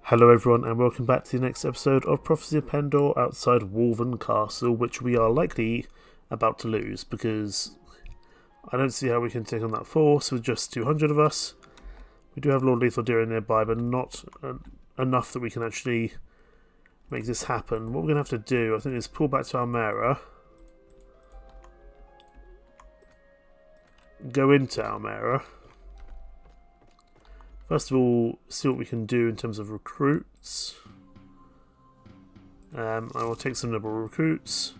Hello everyone and welcome back to the next episode of Prophecy of Pendor outside Warband Castle, which we are likely about to lose because I don't see how we can take on that force with just 200 of us. We do have Lord Lethal Deer nearby, but not enough that we can actually make this happen. What we're going to have to do, I think, is pull back to Almera, go into Almera. First of all, see what we can do in terms of recruits. I will take some noble recruits.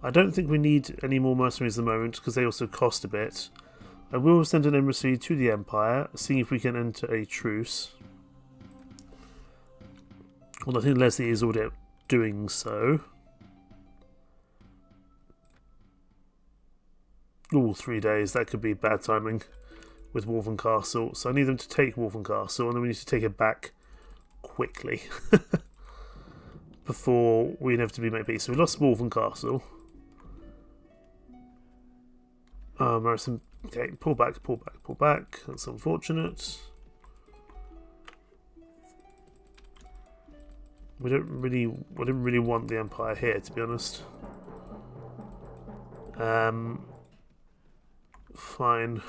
I don't think we need any more mercenaries at the moment because they also cost a bit. I will send an embassy to the Empire, seeing if we can enter a truce. Well, I think Leslie is already doing so. Ooh, 3 days. That could be bad timing with Warband Castle. So I need them to take Warband Castle, and then we need to take it back quickly before we inevitably make peace. So we lost Warband Castle. Marison, okay, pull back, pull back, pull back. That's unfortunate. We didn't really want the Empire here, to be honest. Fine.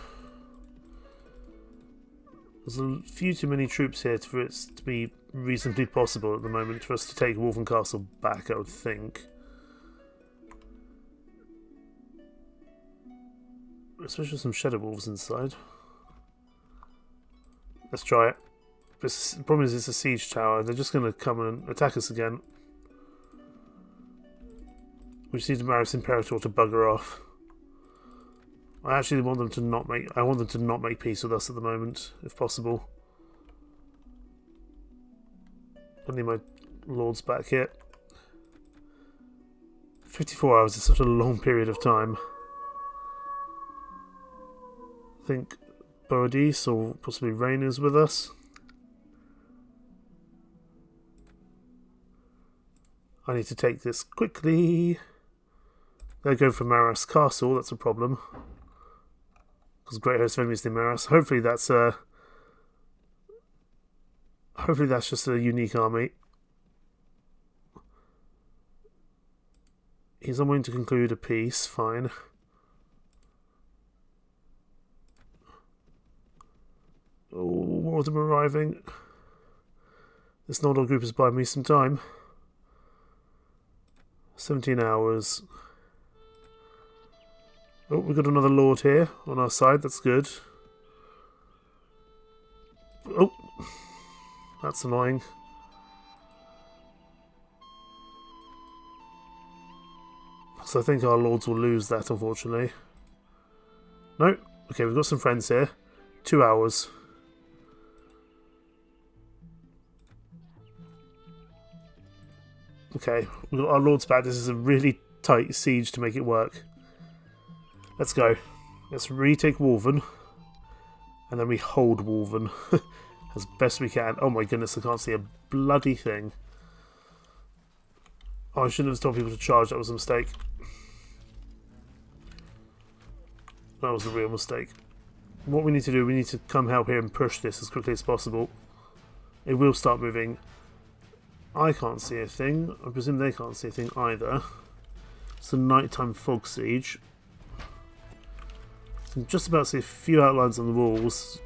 There's a few too many troops here for it to be reasonably possible at the moment for us to take Warband Castle back, I would think. Especially some Shadow Wolves inside. Let's try it. The problem is it's a siege tower. They're just going to come and attack us again. We just need the Maris Imperator to bugger off. I actually want them to not make. I want them to not make peace with us at the moment, if possible. I need my lords back here. 54 hours is such a long period of time. I think Boadis or possibly Rain is with us. I need to take this quickly. They're going for Maras Castle. That's a problem. Because Great Host of Enemies in Maras. Hopefully that's just a unique army. He's unwilling to conclude a peace. Fine. Oh, more of them arriving. This Noldor group is buying me some time. 17 hours. Oh, we've got another lord here on our side. That's good. Oh, that's annoying. So I think our lords will lose that, unfortunately. No. Okay, we've got some friends here. 2 hours. Okay, we've got our lords back. This is a really tight siege to make it work. Let's go. Let's retake Wolven. And then we hold Wolven as best we can. Oh my goodness, I can't see a bloody thing. Oh, I shouldn't have told people to charge. That was a mistake. That was a real mistake. What we need to do, we need to come help here and push this as quickly as possible. It will start moving. I can't see a thing. I presume they can't see a thing either. It's a nighttime fog siege. I can just about see a few outlines on the walls.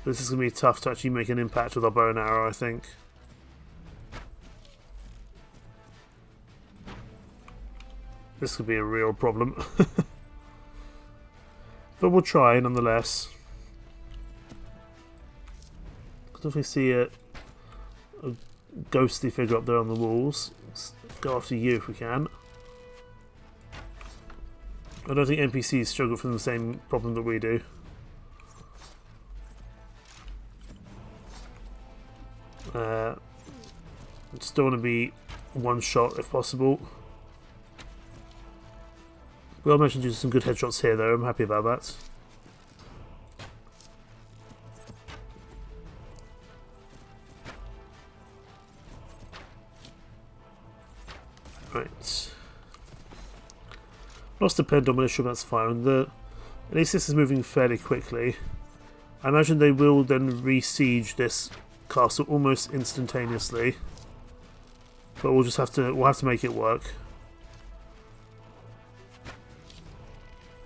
This is going to be tough to actually make an impact with our bow and arrow, I think. This could be a real problem. But we'll try nonetheless. Could definitely see a ghostly figure up there on the walls. Let's go after you if we can. I don't think NPCs struggle from the same problem that we do. Still want to be one shot if possible. Well, I mentioned using some good headshots here though, I'm happy about that. Right. Lost a Pendor militia, that's fine. At least this is moving fairly quickly. I imagine they will then re-siege this castle almost instantaneously, but we'll have to make it work,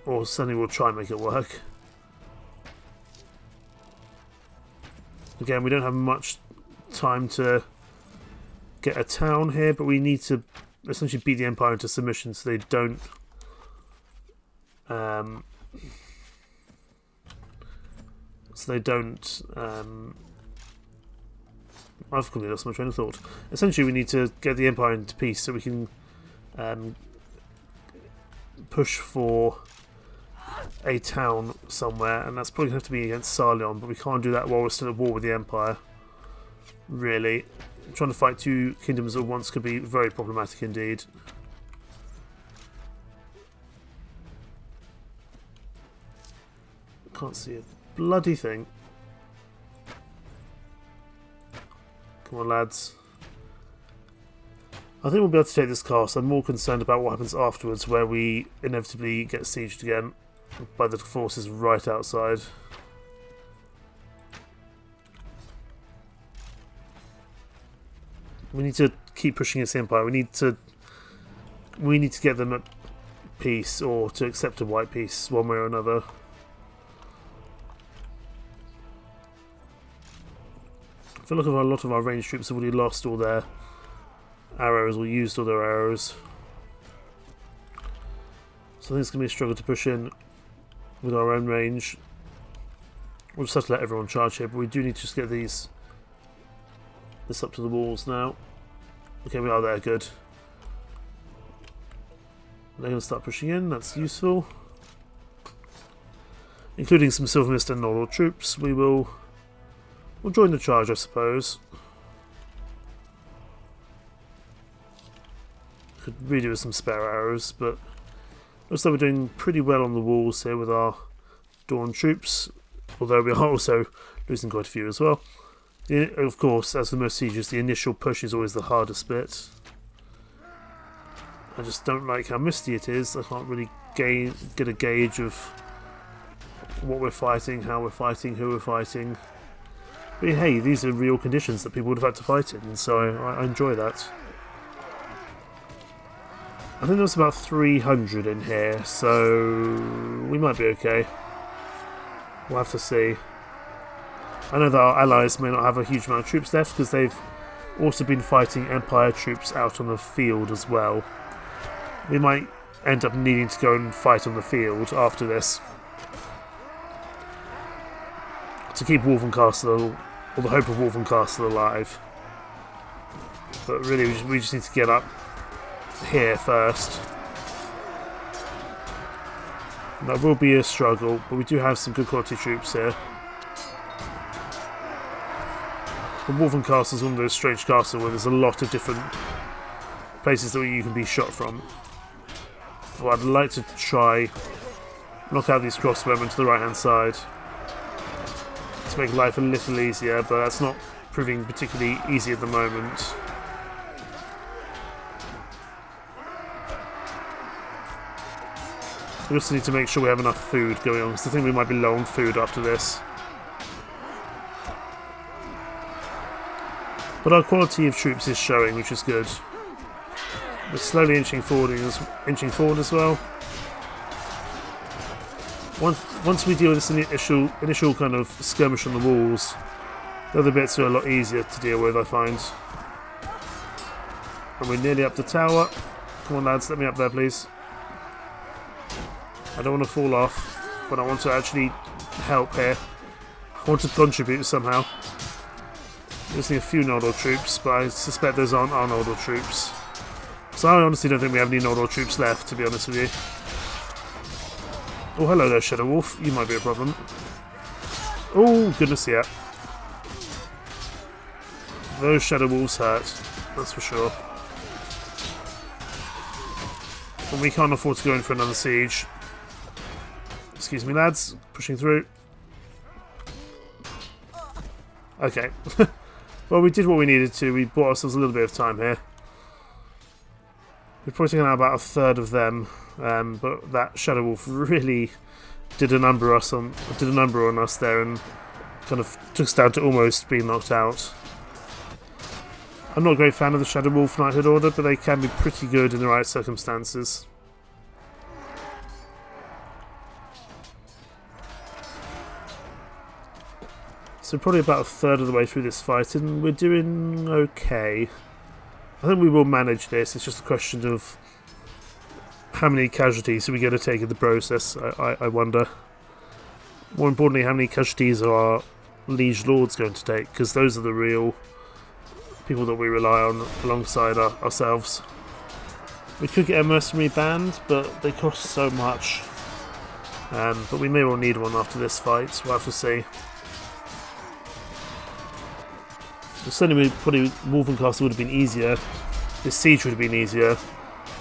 or certainly we'll try and make it work. Again, we don't have much time to get a town here, but we need to essentially beat the Empire into submission so they don't I've completely lost my train of thought. Essentially, we need to get the Empire into peace so we can push for a town somewhere, and that's probably going to have to be against Sarleon, but we can't do that while we're still at war with the Empire. Really. Trying to fight two kingdoms at once could be very problematic indeed. Can't see a bloody thing. Come on, lads. I think we'll be able to take this castle. I'm more concerned about what happens afterwards, where we inevitably get sieged again by the forces right outside. We need to keep pushing this Empire. We need to get them at peace, or to accept a white peace one way or another. I feel like a lot of our ranged troops have already lost all their arrows, or used all their arrows. So I think it's going to be a struggle to push in with our own range. We'll just have to let everyone charge here, but we do need to just get this up to the walls now. Okay, we are there, good. They're going to start pushing in, that's useful. Including some Silver Mist and Northern troops, we'll join the charge, I suppose. Could redo with some spare arrows, but looks like we're doing pretty well on the walls here with our Dawn troops, although we are also losing quite a few as well. Of course, as with most sieges, the initial push is always the hardest bit. I just don't like how misty it is. I can't really get a gauge of what we're fighting, how we're fighting, who we're fighting. But hey, these are real conditions that people would have had to fight in, so I enjoy that. I think there's about 300 in here, so we might be okay. We'll have to see. I know that our allies may not have a huge amount of troops left, because they've also been fighting Empire troops out on the field as well. We might end up needing to go and fight on the field after this to keep Wolven Castle, or the hope of Wolven Castle, alive. But really, we just need to get up here first. And that will be a struggle, but we do have some good quality troops here. The Wolven Castle is one of those strange castles where there's a lot of different places that you can be shot from. Well, I'd like to try knock out these crossbowmen to the right hand side to make life a little easier, but that's not proving particularly easy at the moment. We also need to make sure we have enough food going on, because I think we might be low on food after this. But our quality of troops is showing, which is good. We're slowly inching forward as well. Once we deal with this initial kind of skirmish on the walls, the other bits are a lot easier to deal with, I find. And we're nearly up the tower. Come on, lads, let me up there, please. I don't want to fall off, but I want to actually help here. I want to contribute somehow. There's a few Noldor troops, but I suspect those aren't our Noldor troops. So I honestly don't think we have any Noldor troops left, to be honest with you. Oh, hello there, Shadow Wolf. You might be a problem. Oh, goodness, yeah. Those Shadow Wolves hurt, that's for sure. And we can't afford to go in for another siege. Excuse me, lads. Pushing through. Okay. Well, we did what we needed to. We bought ourselves a little bit of time here. We've probably taken out about a third of them, but that Shadow Wolf really did a number on us there, and kind of took us down to almost being knocked out. I'm not a great fan of the Shadow Wolf Knighthood Order, but they can be pretty good in the right circumstances. So probably about a third of the way through this fight, and we're doing okay. I think we will manage this. It's just a question of how many casualties are we going to take in the process, I wonder. More importantly, how many casualties are our Liege Lords going to take, because those are the real people that we rely on alongside ourselves. We could get a mercenary band, but they cost so much. But we may well need one after this fight, we'll have to see. Certainly, probably Wolven Castle would have been easier. This siege would have been easier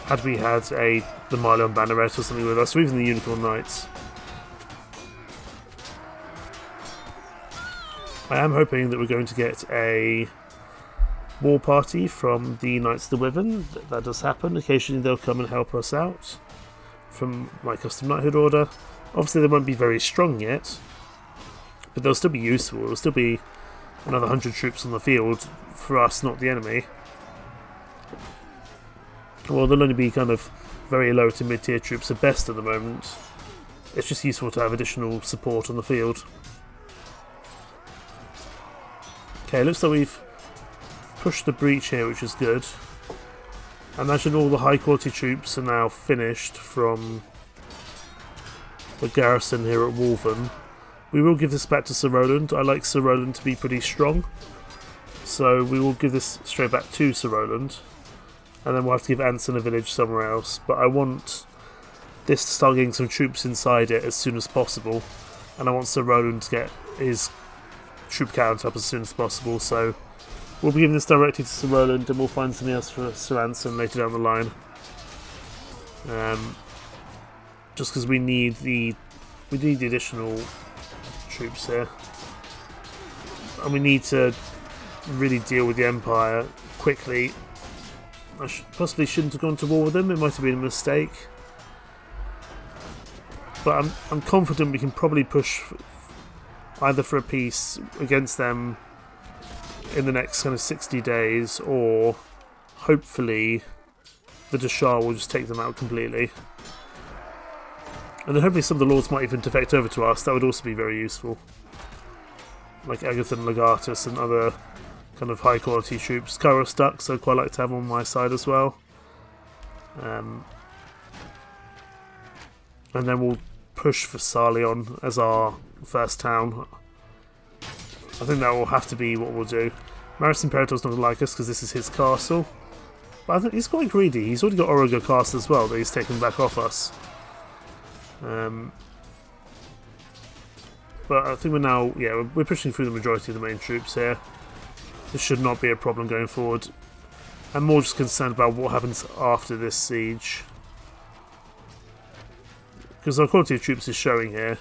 had we had the Milo and Banneret or something with us, or even the Unicorn Knights. I am hoping that we're going to get a war party from the Knights of the Wyvern. That does happen. Occasionally they'll come and help us out from my custom knighthood order. Obviously they won't be very strong yet, but they'll still be useful. There'll still be another 100 troops on the field for us, not the enemy. Well, they'll only be kind of very low to mid-tier troops at best at the moment. It's just useful to have additional support on the field. Okay, looks like we've pushed the breach here, which is good. I imagine all the high quality troops are now finished from the garrison here at Wolven. We will give this back to Sir Roland. I like Sir Roland to be pretty strong, so we will give this straight back to Sir Roland, and then we'll have to give Anson a village somewhere else. But I want this to start getting some troops inside it as soon as possible, and I want Sir Roland to get his troop count up as soon as possible, so we'll be giving this directly to Sir Roland, and we'll find something else for Sir Anson later down the line. Just because we need the additional troops here, and we need to really deal with the Empire quickly. I possibly shouldn't have gone to war with them. It might have been a mistake, but I'm confident we can probably push either for a peace against them in the next kind of 60 days, or hopefully the Dashar will just take them out completely. And then hopefully some of the lords might even defect over to us. That would also be very useful. Like Agathon, Legatus and other kind of high quality troops. Kairos Ducks I'd quite like to have on my side as well. And then we'll push for Sarleon as our first town. I think that will have to be what we'll do. Maris Imperator's not going to like us because this is his castle. But I think he's quite greedy. He's already got Origo Castle as well that he's taken back off us. But I think we're pushing through the majority of the main troops here. This should not be a problem going forward. I'm more just concerned about what happens after this siege, because our quality of troops is showing here.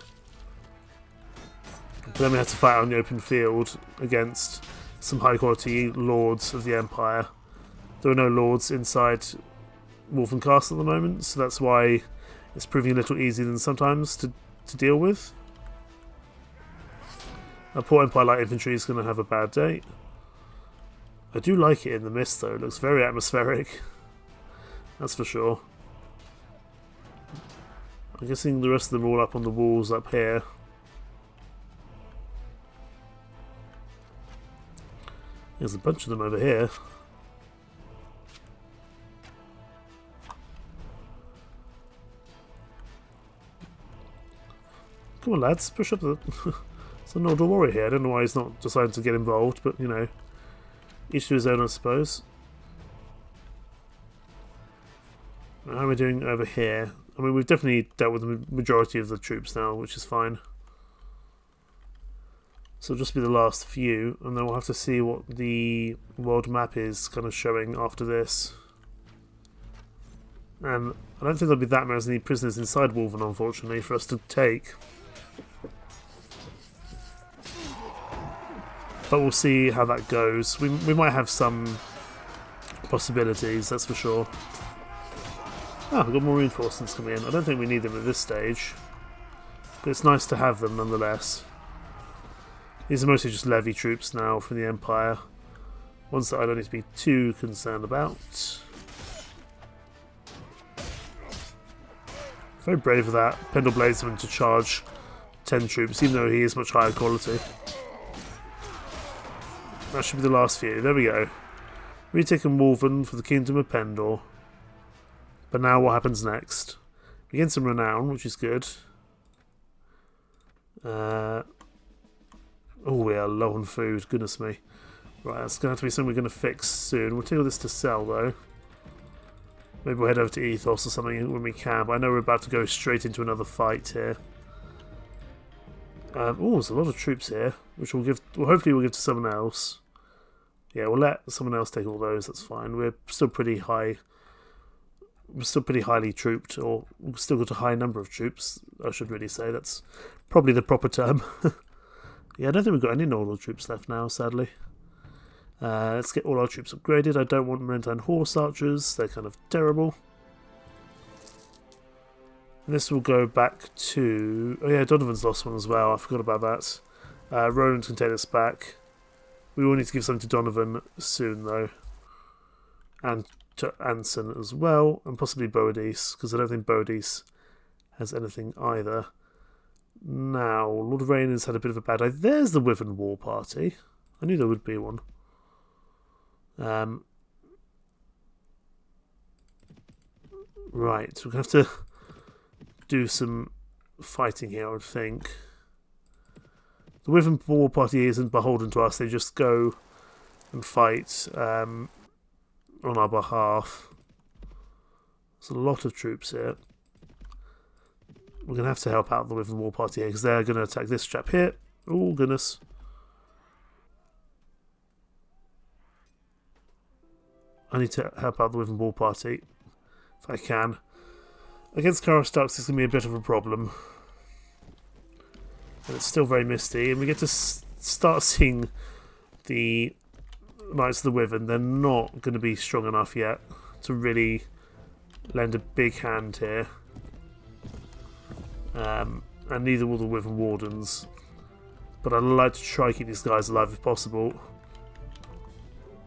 But then we have to fight out in the open field against some high quality lords of the Empire. There are no lords inside Wolven Castle at the moment, so that's why it's proving a little easier than sometimes to deal with. Our poor Empire Light Infantry is going to have a bad day. I do like it in the mist though, it looks very atmospheric. That's for sure. I'm guessing the rest of them are all up on the walls up here. There's a bunch of them over here. Come on lads, push up the... It's an older warrior here. I don't know why he's not deciding to get involved, but you know, each to his own I suppose. How are we doing over here? I mean, we've definitely dealt with the majority of the troops now, which is fine. So it'll just be the last few, and then we'll have to see what the world map is kind of showing after this. And I don't think there'll be that many prisoners inside Wolven, unfortunately, for us to take. But we'll see how that goes. We might have some possibilities, that's for sure. Ah, we've got more reinforcements coming in. I don't think we need them at this stage, but it's nice to have them nonetheless. These are mostly just levy troops now from the Empire. Ones that I don't need to be too concerned about. Very brave of that. Pendor Bladesman to charge 10 troops, even though he is much higher quality. That should be the last few. There we go. Retake and Wolven for the Kingdom of Pendor. But now what happens next? We gain some renown, which is good. Oh, we are low on food. Goodness me. Right, that's going to have to be something we're going to fix soon. We'll take all this to sell, though. Maybe we'll head over to Ethos or something when we can. But I know we're about to go straight into another fight here. Oh, there's a lot of troops here, which we'll give. Well, hopefully we'll give to someone else. Yeah, we'll let someone else take all those. That's fine. We're still pretty high. We're still pretty highly trooped, or we've still got a high number of troops. I should really say that's probably the proper term. Yeah, I don't think we've got any normal troops left now, sadly. Let's get all our troops upgraded. I don't want Maritime Horse Archers. They're kind of terrible. And this will go back to... Oh yeah, Donovan's lost one as well. I forgot about that. Roland can take this back. We will need to give something to Donovan soon, though. And to Anson as well. And possibly Boadicea, because I don't think Boadicea has anything either. Now, Lord of Rain has had a bit of a bad day. There's the Wyvern War Party. I knew there would be one. Right, we're going to have to do some fighting here, I would think. The Wyvern War Party isn't beholden to us. They just go and fight on our behalf. There's a lot of troops here. We're going to have to help out the Wyvern War Party here because they're going to attack this chap here. Oh, goodness. I need to help out the Wyvern War Party if I can. Against Karastux, it's going to be a bit of a problem. And it's still very misty, and we get to start seeing the Knights of the Wyvern. They're not going to be strong enough yet to really lend a big hand here. And neither will the Wyvern Wardens. But I'd like to try to keep these guys alive if possible.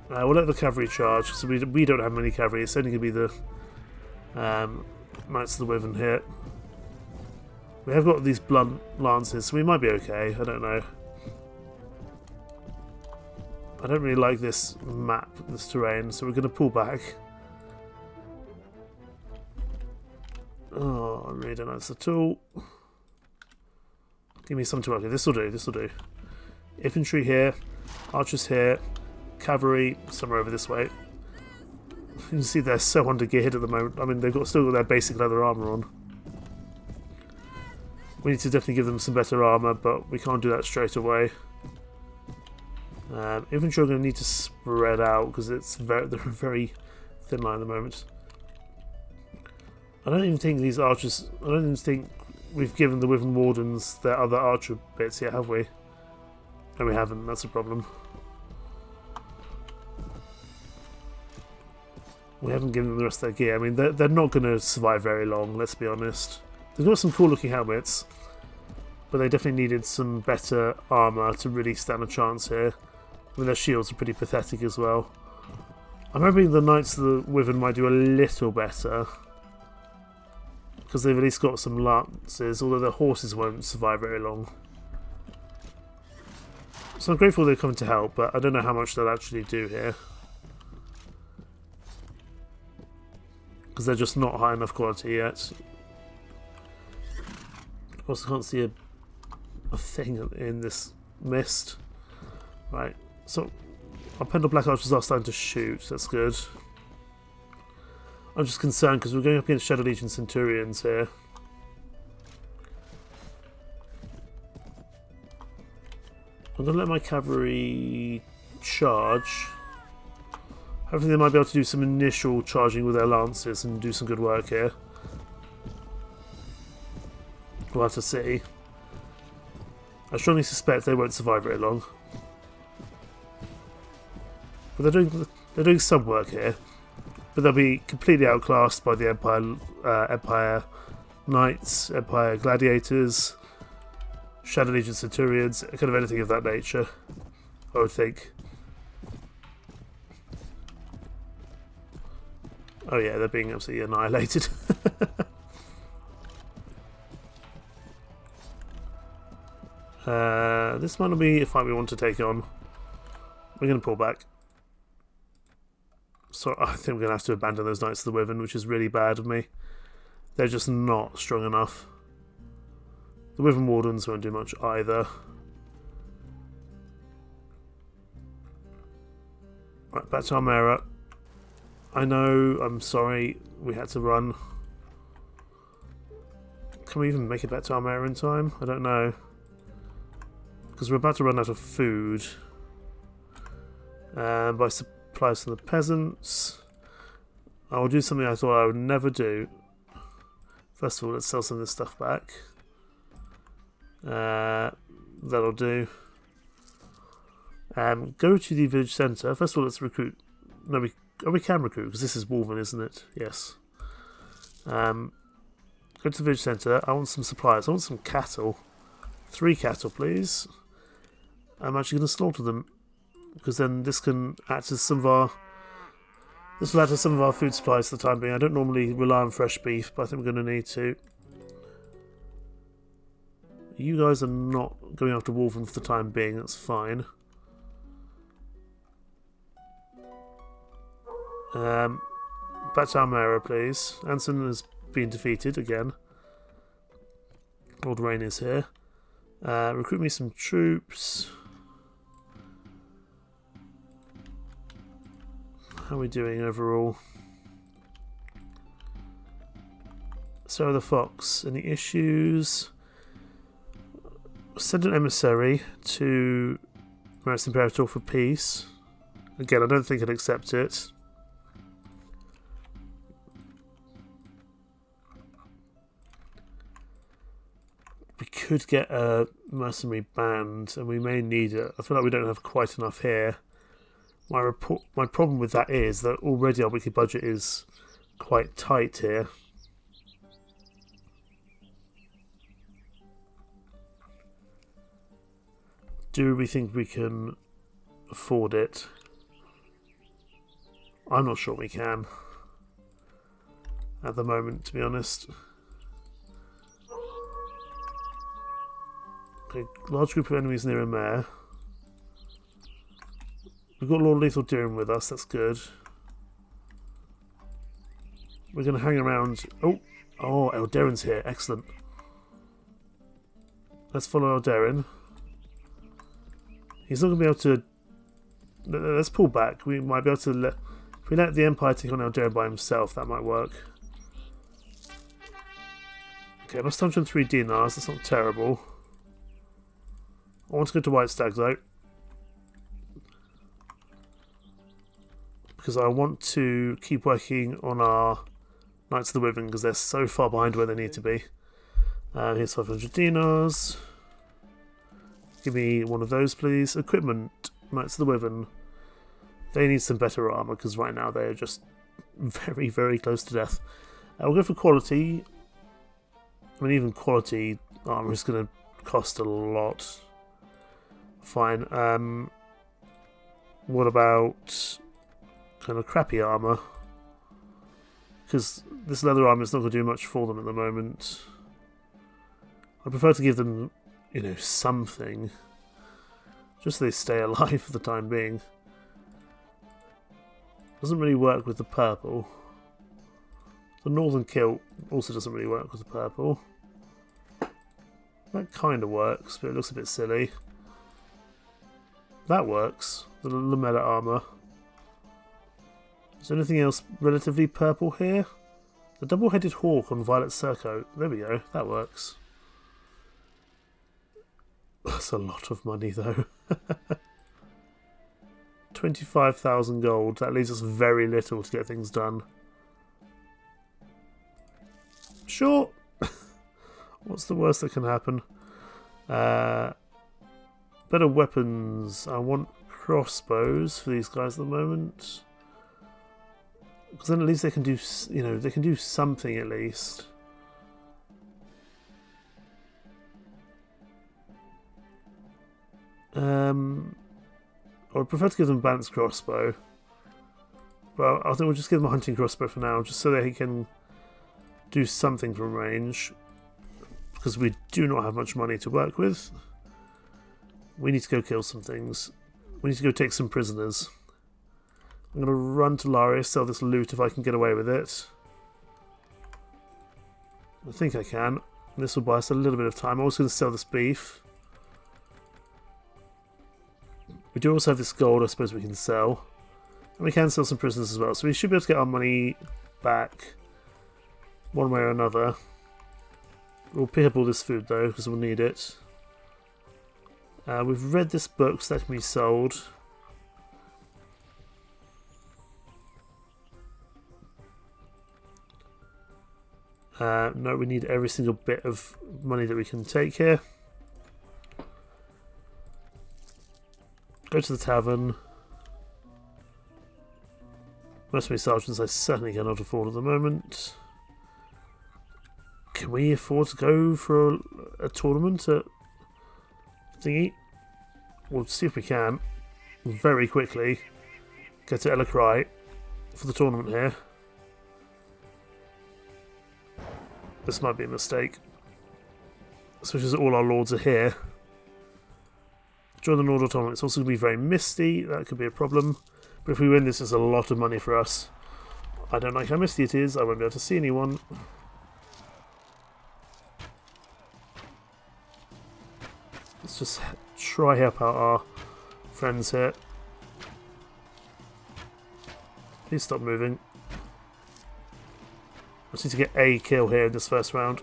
We'll let the cavalry charge, so we don't have many cavalry. It's only going to be the Knights of the Wyvern here. We have got these blunt lances, so we might be okay. I don't know. I don't really like this map, this terrain, so we're going to pull back. Oh, I really don't like this at all. Give me something to work with. This will do, this will do. Infantry here, archers here, cavalry somewhere over this way. You can see they're so under-geared at the moment. I mean, they've still got their basic leather armour on. We need to definitely give them some better armour, but we can't do that straight away. Infantry are going to need to spread out because they're a very thin line at the moment. I don't even think these archers... I don't even think we've given the Wyvern Wardens their other archer bits yet, have we? No, we haven't. That's a problem. We haven't given them the rest of their gear. I mean, they're not going to survive very long, let's be honest. They've got some cool looking helmets, but they definitely needed some better armour to really stand a chance here. I mean, their shields are pretty pathetic as well. I'm hoping the Knights of the Wyvern might do a little better, because they've at least got some lances, although their horses won't survive very long. So I'm grateful they're coming to help, but I don't know how much they'll actually do here. Because they're just not high enough quality yet. Of course, I can't see a thing in this mist. Right, so our Pendor Black Archers are starting to shoot, that's good. I'm just concerned because we're going up against Shadow Legion Centurions here. I'm going to let my cavalry charge. Hopefully they might be able to do some initial charging with their lances and do some good work here. We'll have to see. I strongly suspect they won't survive very long. But they're doing some work here. But they'll be completely outclassed by the Empire Knights, Empire Gladiators. Shadow Legion Centurions, kind of anything of that nature, I would think. Oh yeah, they're being absolutely annihilated. This might not be a fight we want to take on. We're going to pull back. So I think we're going to have to abandon those Knights of the Wyvern, which is really bad of me. They're just not strong enough. The Wyvern Wardens won't do much either. Right, back to Armera. I know, I'm sorry, we had to run. Can we even make it back to Armera in time? I don't know. Because we're about to run out of food. And buy supplies from the peasants. I will do something I thought I would never do. First of all, let's sell some of this stuff back. That'll do. Go to the village centre. First of all, let's recruit. No, we can recruit because this is Wolven, isn't it? Yes. Go to the village centre. I want some supplies. I want some cattle. 3 cattle, please. I'm actually going to slaughter them because then this can act as some of our. This will add to some of our food supplies for the time being. I don't normally rely on fresh beef, but I think we're going to need to. You guys are not going after Wolven for the time being. That's fine. Back to Armera, please. Anson has been defeated again. Lord Rain is here. Recruit me some troops. How are we doing overall? Sarah the Fox, any issues? Send an emissary to Maris Imperator for peace. Again, I don't think I'd accept it. We could get a mercenary band, and we may need it. I feel like we don't have quite enough here. My problem with that is that already our weekly budget is quite tight here. Do we think we can afford it? I'm not sure we can at the moment, to be honest. Okay, large group of enemies near a mare. We've got Lord Lethal Deering with us, that's good. We're going to hang around. Oh, Eldarin's here, excellent. Let's follow Eldarin. He's not going to be able to. Let's pull back. We might be able to let. If we let the Empire take on Eldarin by himself, that might work. Okay, lost 103 dinars. That's not terrible. I want to go to White Stag though, because I want to keep working on our Knights of the Wyvern because they're so far behind where they need to be. Here's 500 dinars. Give me one of those, please. Equipment, Knights of the Wyvern. They need some better armour because right now they're just very, very close to death. We'll go for quality. I mean, even quality armour is going to cost a lot. Fine. What about kind of crappy armour? Because this leather armour is not going to do much for them at the moment. I prefer to give them, you know, something. Just so they stay alive for the time being. Doesn't really work with the purple. The Northern Kilt also doesn't really work with the purple. That kind of works, but it looks a bit silly. That works. The Lamella armour. Is there anything else relatively purple here? The double-headed hawk on Violet Surcoat. There we go. That works. That's a lot of money, though. 25,000 gold. That leaves us very little to get things done. Sure. What's the worst that can happen? Better weapons. I want crossbows for these guys at the moment. Because then at least they can do, you know, they can do something at least. I would prefer to give them a balanced crossbow. But I think we'll just give them a hunting crossbow for now, just so that he can do something from range. Because we do not have much money to work with. We need to go kill some things. We need to go take some prisoners. I'm going to run to Laria, sell this loot if I can get away with it. I think I can. This will buy us a little bit of time. I'm also going to sell this beef. We do also have this gold I suppose we can sell. And we can sell some prisoners as well. So we should be able to get our money back one way or another. We'll pick up all this food though, because we'll need it. We've read this book, so that can be sold. No, we need every single bit of money that we can take here. Go to the tavern. Most of my sergeants I certainly cannot afford at the moment. Can we afford to go for a tournament at thingy? We'll see if we can. Very quickly. Go to Elacry for the tournament here. This might be a mistake. Especially as all our lords are here. Join the Nord tournament. It's also going to be very misty. That could be a problem. But if we win this, it's a lot of money for us. I don't like how misty it is. I won't be able to see anyone. Let's just try help out our friends here. Please stop moving. I just need to get a kill here in this first round.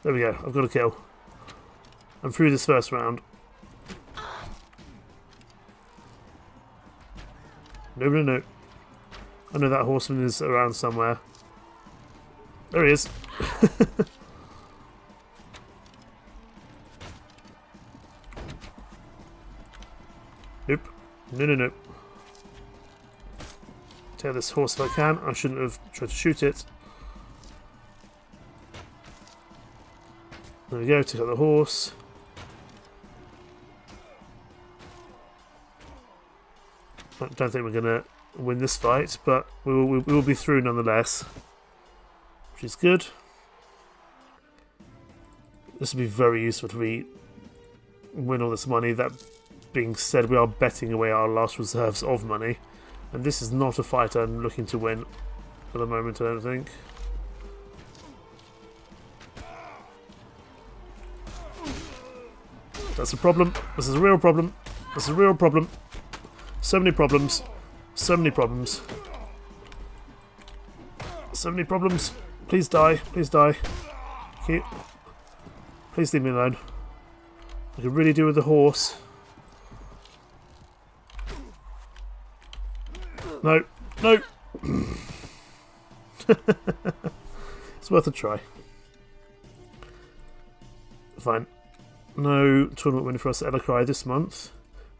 There we go, I've got a kill. I'm through this first round. No, no, no. I know that horseman is around somewhere. There he is. Nope. No, no, no. Take this horse if I can. I shouldn't have tried to shoot it. There we go, take out the horse. I don't think we're going to win this fight, but we will be through nonetheless. Which is good. This will be very useful if we win all this money. That being said, we are betting away our last reserves of money. And this is not a fight I'm looking to win at the moment, I don't think. That's a problem. This is a real problem. This is a real problem. So many problems. So many problems. So many problems. Please die. Please die. Thank you. Please leave me alone. I could really do with the horse. No. No. It's worth a try. Fine. No tournament winner for us at Elacry this month.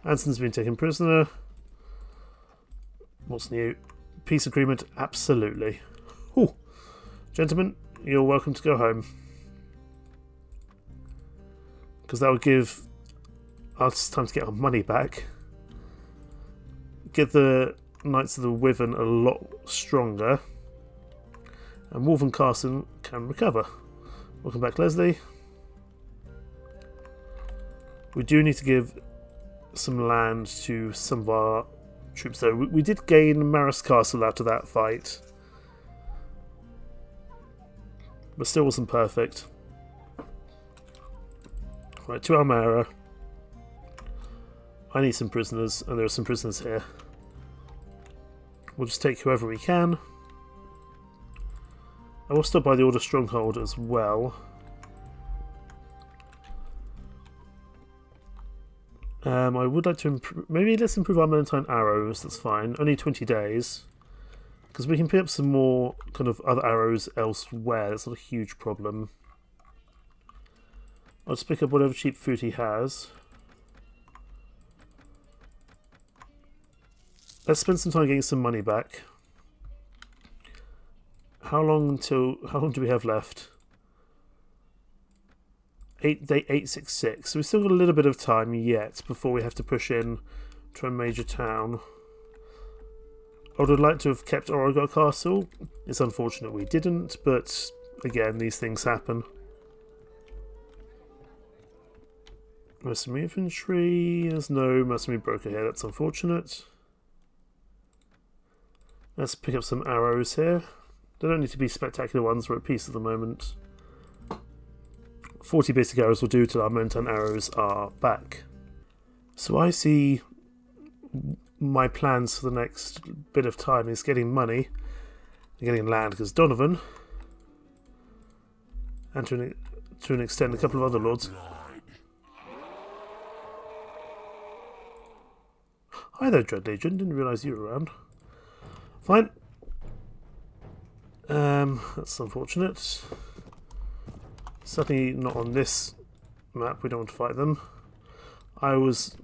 Anson's been taken prisoner. What's new? Peace agreement? Absolutely. Ooh. Gentlemen, you're welcome to go home. Because that would give us time to get our money back. Get the Knights of the Wyvern a lot stronger. And Wolven Castle can recover. Welcome back, Leslie. We do need to give some land to some of our troops though. We did gain Maris Castle after that fight. But still wasn't perfect. Right, to Almera. I need some prisoners, and there are some prisoners here. We'll just take whoever we can. I will stop by the Order Stronghold as well. I would like to improve. Maybe let's improve our Valentine arrows. That's fine. Only 20 days, because we can pick up some more kind of other arrows elsewhere. That's not a huge problem. I'll just pick up whatever cheap food he has. Let's spend some time getting some money back. How long do we have left? day 866. So we've still got a little bit of time yet before we have to push in to a major town. I would have liked to have kept Orogard Castle. It's unfortunate we didn't, but again, these things happen. Mercenary infantry. There's no mercenary broker here. That's unfortunate. Let's pick up some arrows here. They don't need to be spectacular ones. We're at peace at the moment. 40 basic arrows will do till our momentum arrows are back. So I see my plans for the next bit of time is getting money and getting land, because Donovan, and to an extent a couple of other lords. Hi there, Dread Legion. Didn't realise you were around. Fine. That's unfortunate. Certainly not on this map. We don't want to fight them. I was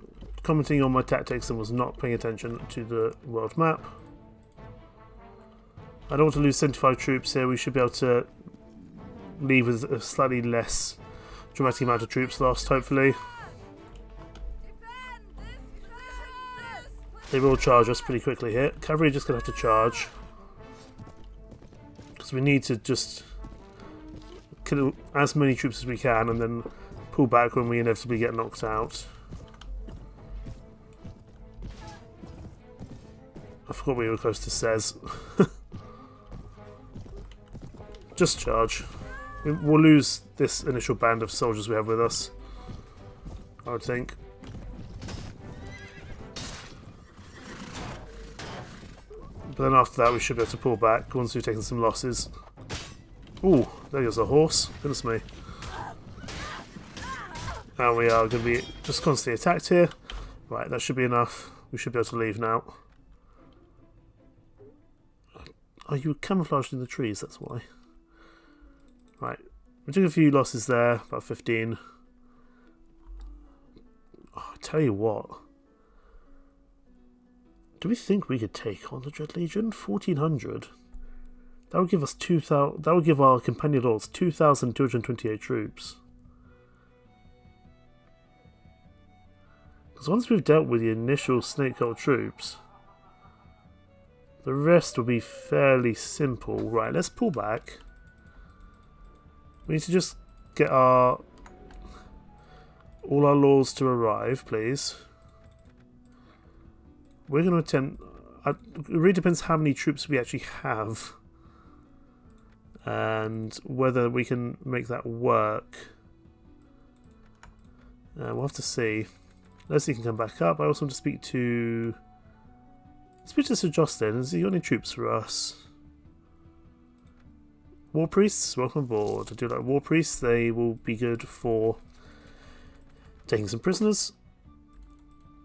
commenting on my tactics and was not paying attention to the world map. I don't want to lose 75 troops here. We should be able to leave with a slightly less dramatic amount of troops lost, hopefully. They will charge us pretty quickly here. Cavalry are just going to have to charge, because we need to just kill as many troops as we can and then pull back when we inevitably get knocked out. I forgot we were close to Says. Just charge. We'll lose this initial band of soldiers we have with us, I would think. But then after that we should be able to pull back once we've taken some losses. Ooh, there goes a horse. Goodness me. And we are going to be just constantly attacked here. Right, that should be enough. We should be able to leave now. Oh, you were camouflaged in the trees, that's why. Right, we took a few losses there, about 15. Oh, I tell you what. Do we think we could take on the Dread Legion? 1400. That would give us 2,000. That would give our companion lords 2,228 troops. Because once we've dealt with the initial snake cult troops, the rest will be fairly simple. Right, let's pull back. We need to just get all our lords to arrive, please. We're going to attempt... It really depends how many troops we actually have and whether we can make that work. We'll have to see. Leslie can come back up. I also want to speak to Sir Jocelyn. Has he got any troops for us? War Priests, welcome aboard. I do like War Priests. They will be good for taking some prisoners.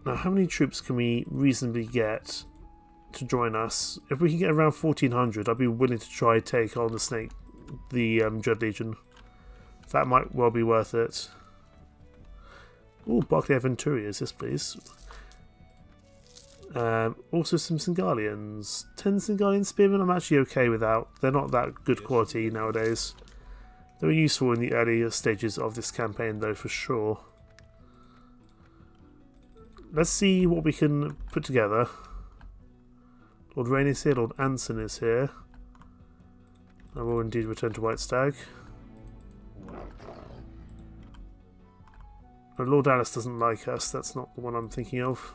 Now, how many troops can we reasonably get to join us? If we can get around 1,400, I'd be willing to try take on the Dread Legion. That might well be worth it. Oh, Barclay Aventuriers, yes please. Also some Singalians. 10 Singalian Spearmen I'm actually okay without. They're not that good quality nowadays. They were useful in the earlier stages of this campaign though, for sure. Let's see what we can put together. Lord Rain is here, Lord Anson is here. I will indeed return to White Stag. But Lord Alice doesn't like us, that's not the one I'm thinking of.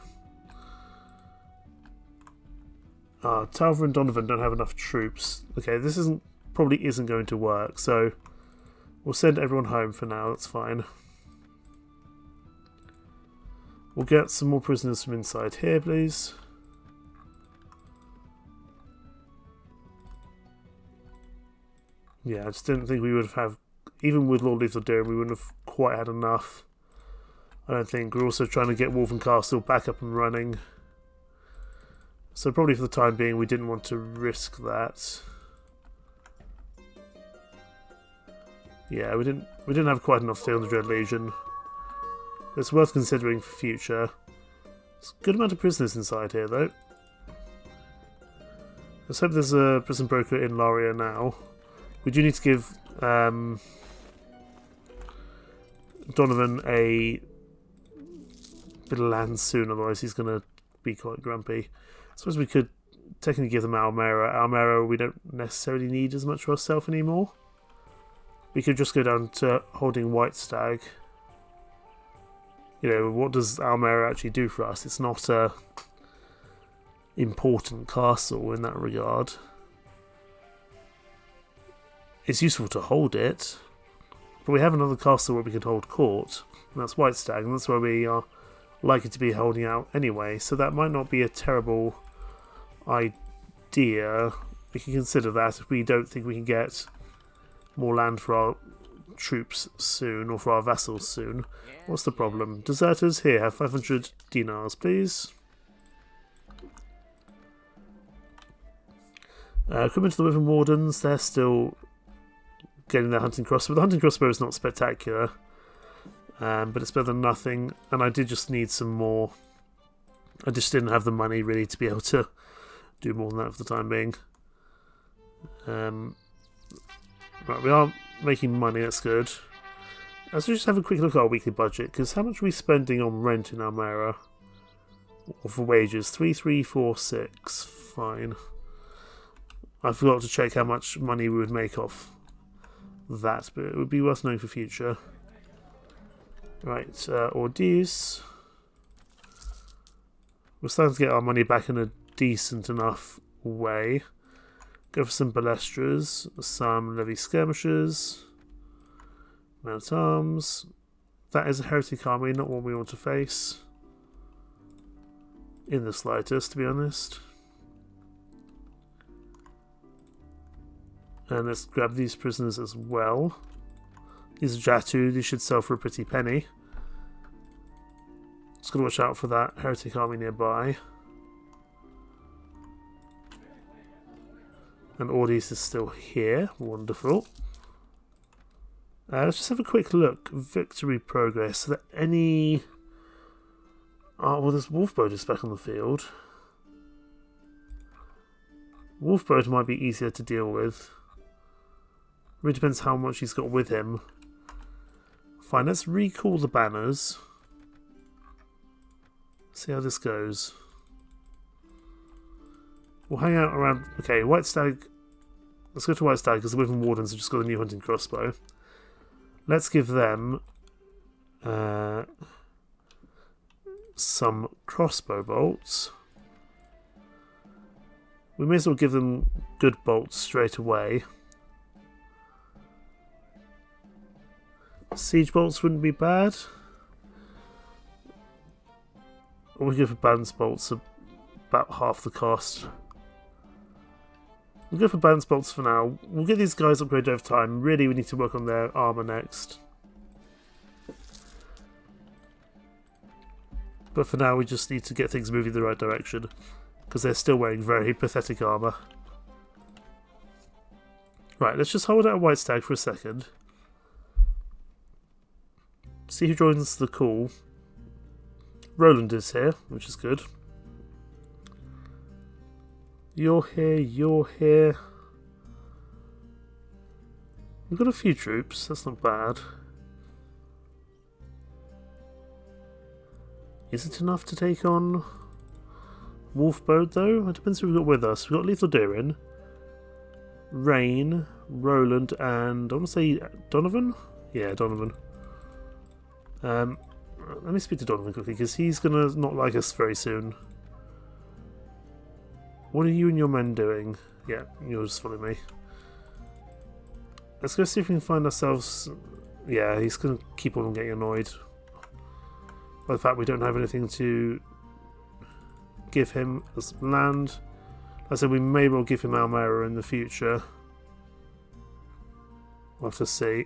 Talver and Donovan don't have enough troops. Okay, this probably isn't going to work, so we'll send everyone home for now, that's fine. We'll get some more prisoners from inside here, please. Yeah, I just didn't think we would have, even with Lord Lethal Daring, we wouldn't have quite had enough. I don't think. We're also trying to get Wolven Castle back up and running. So probably for the time being we didn't want to risk that. Yeah, we didn't have quite enough to take on the Dread Legion. It's worth considering for future. There's a good amount of prisoners inside here though. Let's hope there's a prison broker in Laria now. We do need to give Donovan a bit of land soon, otherwise he's going to be quite grumpy. I suppose we could technically give them Almera. Almera we don't necessarily need as much for ourselves anymore. We could just go down to holding White Stag. You know, what does Almera actually do for us? It's not a important castle in that regard. It's useful to hold it, but we have another castle where we can hold court, and that's White Stag, and that's where we are likely to be holding out anyway, so that might not be a terrible idea. We can consider that if we don't think we can get more land for our troops soon, or for our vassals soon. What's the problem? Deserters, here, have 500 dinars, please. Equipment to the Wyvern Wardens, they're still getting their hunting crossbow. The hunting crossbow is not spectacular, but it's better than nothing, and I did just need some more. I just didn't have the money really to be able to do more than that for the time being. Right, we are making money, that's good. Let's just have a quick look at our weekly budget, because how much are we spending on rent in Almera? Or for wages? 3,346. Fine. I forgot to check how much money we would make off that, but it would be worth knowing for future. Right, Ordeus. We're starting to get our money back in a decent enough way. Go for some Balestras, some Levy Skirmishers, Man-at-Arms. That is a heretic army, not one we want to face. In the slightest, to be honest. And let's grab these prisoners as well. These are Jatu, these should sell for a pretty penny. Just gotta watch out for that heretic army nearby. And Ordeus is still here. Wonderful. Let's just have a quick look. Victory progress. Are there any... Oh, well, there's Wolfbode is back on the field. Wolfbode might be easier to deal with. Really depends how much he's got with him. Fine, let's recall the banners. See how this goes. We'll hang out around... Okay, White Stag... Let's go to White Stag because the Wyvern Wardens have just got a new hunting crossbow. Let's give them... some crossbow bolts. We may as well give them good bolts straight away. Siege bolts wouldn't be bad. Or we go for balance bolts about half the cost. We'll go for balance bolts for now. We'll get these guys upgraded over time. Really, we need to work on their armour next. But for now, we just need to get things moving in the right direction. Because they're still wearing very pathetic armour. Right, let's just hold out a White Stag for a second. See who joins the call. Roland is here, which is good. You're here, you're here. We've got a few troops, that's not bad. Is it enough to take on Wolfbode though? It depends who we've got with us. We've got Lethal Durin, Rain, Roland, and I want to say Donovan? Yeah, Donovan. Let me speak to Donovan quickly because he's going to not like us very soon. What are you and your men doing? Yeah, you'll just follow me. Let's go see if we can find ourselves... Yeah, he's going to keep on getting annoyed by the fact we don't have anything to give him as land. I said we may well give him Almera in the future. We'll have to see.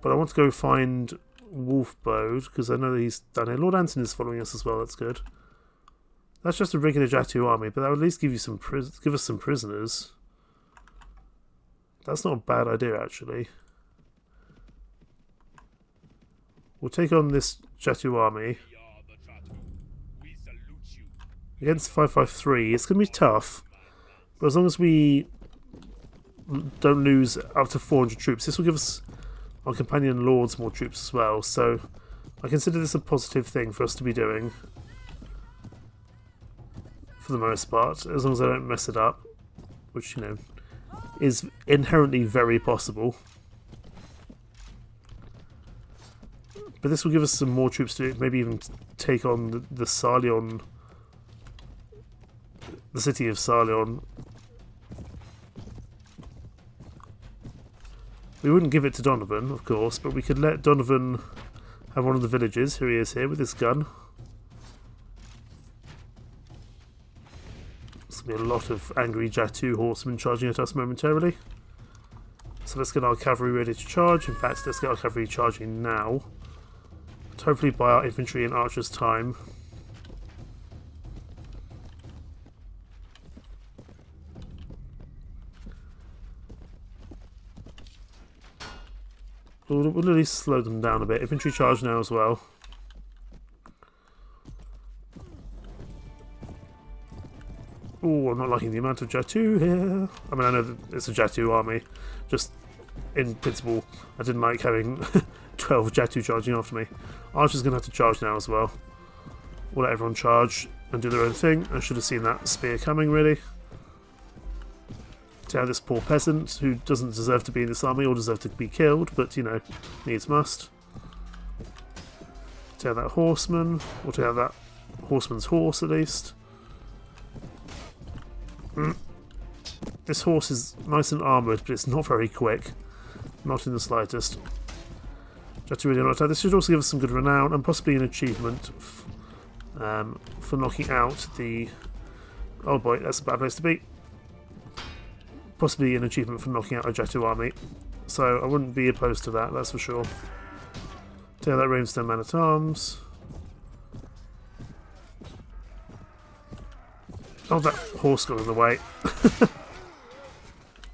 But I want to go find Wolfbode because I know that he's done it. Lord Anton is following us as well, that's good. That's just a regular Jatu army, but that would at least give you some give us some prisoners. That's not a bad idea, actually. We'll take on this Jatu army against 553. It's going to be tough, but as long as we don't lose up to 400 troops, this will give us our companion lords more troops as well, so I consider this a positive thing for us to be doing. For the most part, as long as I don't mess it up, which, you know, is inherently very possible. But this will give us some more troops to maybe even take on the Sarleon, the city of Sarleon. We wouldn't give it to Donovan, of course, but we could let Donovan have one of the villages. Here he is here with his gun. There's going to be a lot of angry Jatu horsemen charging at us momentarily. So let's get our cavalry ready to charge. In fact, let's get our cavalry charging now. Hopefully buy our infantry and archers time. We'll at least slow them down a bit. Infantry charge now as well. Oh, I'm not liking the amount of Jatu here. I mean, I know that it's a Jatu army. Just in principle, I didn't like having 12 Jatu charging after me. Archer's going to have to charge now as well. We'll let everyone charge and do their own thing. I should have seen that spear coming, really. To this poor peasant who doesn't deserve to be in this army or deserve to be killed, but, you know, needs must. To that horseman, or to have that horseman's horse at least. This horse is nice and armoured, but it's not very quick. Not in the slightest. This should also give us some good renown and possibly an achievement for knocking out the... Oh boy, that's a bad place to be. Possibly an achievement for knocking out a Jatu army. So I wouldn't be opposed to that, that's for sure. Take that Ravenstone man-at-arms. Oh, that horse got in the way.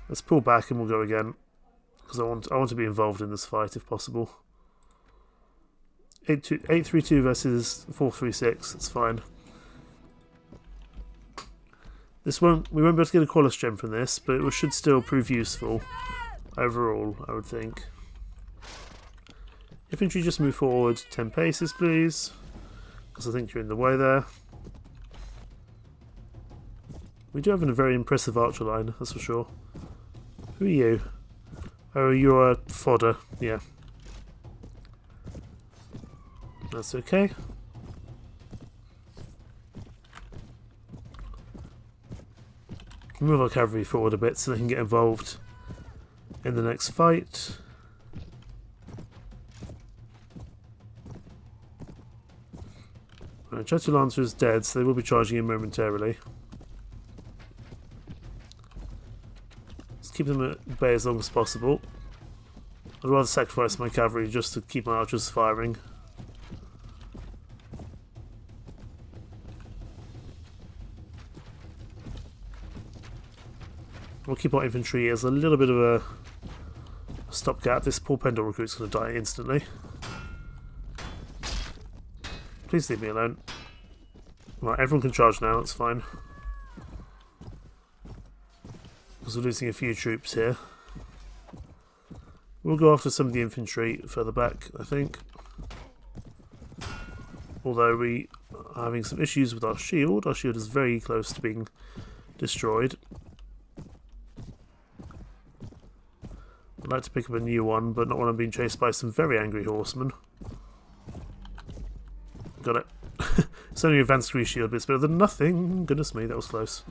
Let's pull back and we'll go again. Because I want to be involved in this fight if possible. 832 versus 436, it's fine. We won't be able to get a Qualis gem from this, but it should still prove useful overall, I would think. Infantry, just move forward 10 paces, please, because I think you're in the way there. We do have a very impressive archer line, that's for sure. Who are you? Oh, you're a fodder, yeah. That's okay. Move our cavalry forward a bit so they can get involved in the next fight. Right, Jatu Lancer is dead, so they will be charging in momentarily. Let's keep them at bay as long as possible. I'd rather sacrifice my cavalry just to keep my archers firing. We'll keep our infantry as a little bit of a stopgap. This poor Pendor recruit's going to die instantly. Please leave me alone. Right, everyone can charge now, that's fine. Because we're losing a few troops here. We'll go after some of the infantry further back, I think. Although we are having some issues with our shield. Our shield is very close to being destroyed. I'd like to pick up a new one, but not when I'm being chased by some very angry horsemen. Got it. It's only advanced degree shield, but it's better than nothing. Goodness me, that was close.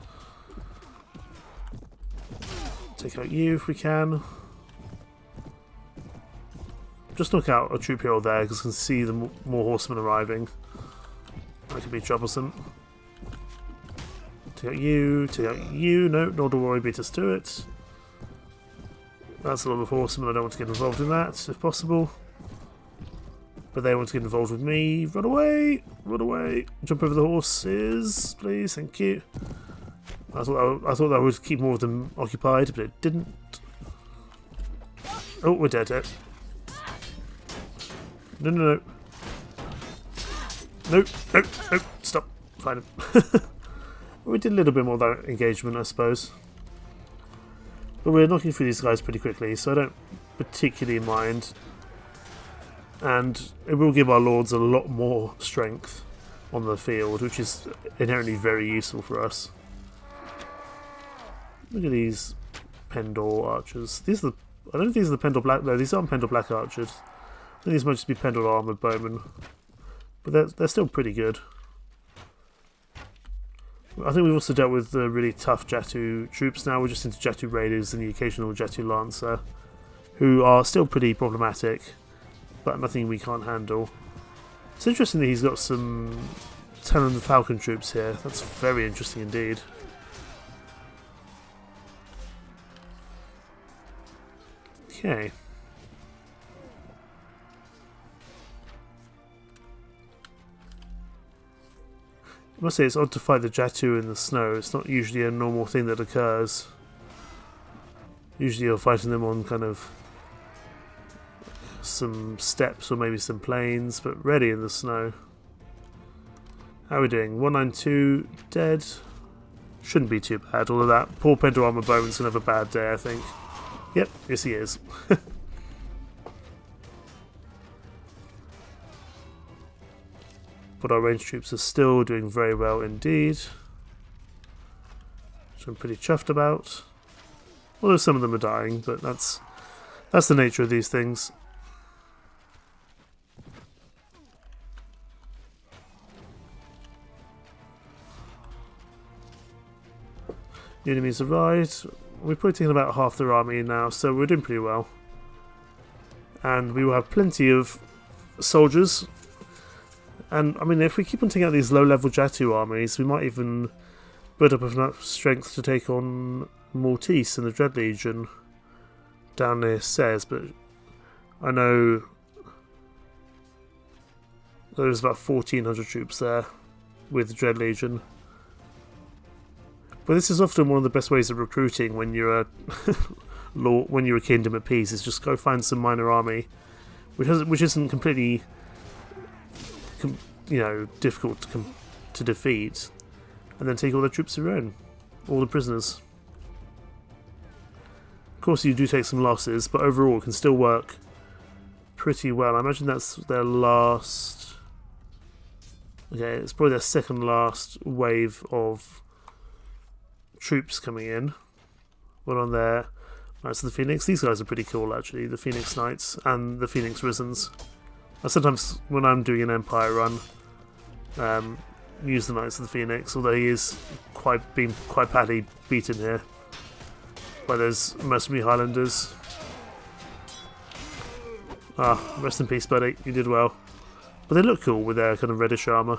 Take out you if we can. Just knock out a troop hero there, because I can see the more horsemen arriving. That could be troublesome. Take out you, take out you. No, nor do worry, beat us to it. That's a lot of horsemen, I don't want to get involved in that, if possible. But they want to get involved with me. Run away! Run away! Jump over the horses, please, thank you. I thought that would keep more of them occupied, but it didn't. Oh, we're dead. No, no, no. No, no, no, stop. Find him. We did a little bit more of that engagement, I suppose. But we're knocking through these guys pretty quickly, so I don't particularly mind. and it will give our lords a lot more strength on the field, which is inherently very useful for us. Look at these Pendor archers. These are the, I don't think these are the Pendor Black. No, these aren't Pendor Black archers. I think these might just be Pendor armored bowmen, but they're still pretty good. I think we've also dealt with the really tough Jatu troops now. We're just into Jatu raiders and the occasional Jatu lancer, who are still pretty problematic, but nothing we can't handle. It's interesting that he's got some Talon Falcon troops here. That's very interesting indeed. Okay. I must say it's odd to fight the Jatu in the snow. It's not usually a normal thing that occurs. Usually you're fighting them on kind of some steppes or maybe some plains, but ready in the snow. How are we doing? 192 dead. Shouldn't be too bad, although that poor Pendor armor bowman's gonna have a bad day, I think. Yep, yes he is. But our ranged troops are still doing very well indeed, which I'm pretty chuffed about. Although some of them are dying, but that's the nature of these things. The enemies arrived. We're probably taking about half their army now, so we're doing pretty well. And we will have plenty of soldiers. And I mean, if we keep on taking out these low-level Jatu armies, we might even build up enough strength to take on Maltese and the Dread Legion down near Sez. But I know there's about 1,400 troops there with the Dread Legion. But this is often one of the best ways of recruiting when you're a when you're a kingdom at peace. Is just go find some minor army, which isn't completely, difficult to defeat, and then take all the troops of your own, all the prisoners. Of course, you do take some losses, but overall, it can still work pretty well. I imagine that's their last. Okay, it's probably their second last wave of troops coming in. Well, on there, Knights of the Phoenix. These guys are pretty cool, actually. The Phoenix Knights and the Phoenix Risens. I sometimes, when I'm doing an Empire run, use the Knights of the Phoenix, although he is quite badly beaten here by those mercenary Highlanders. Ah, rest in peace, buddy. You did well. But they look cool with their kind of reddish armour.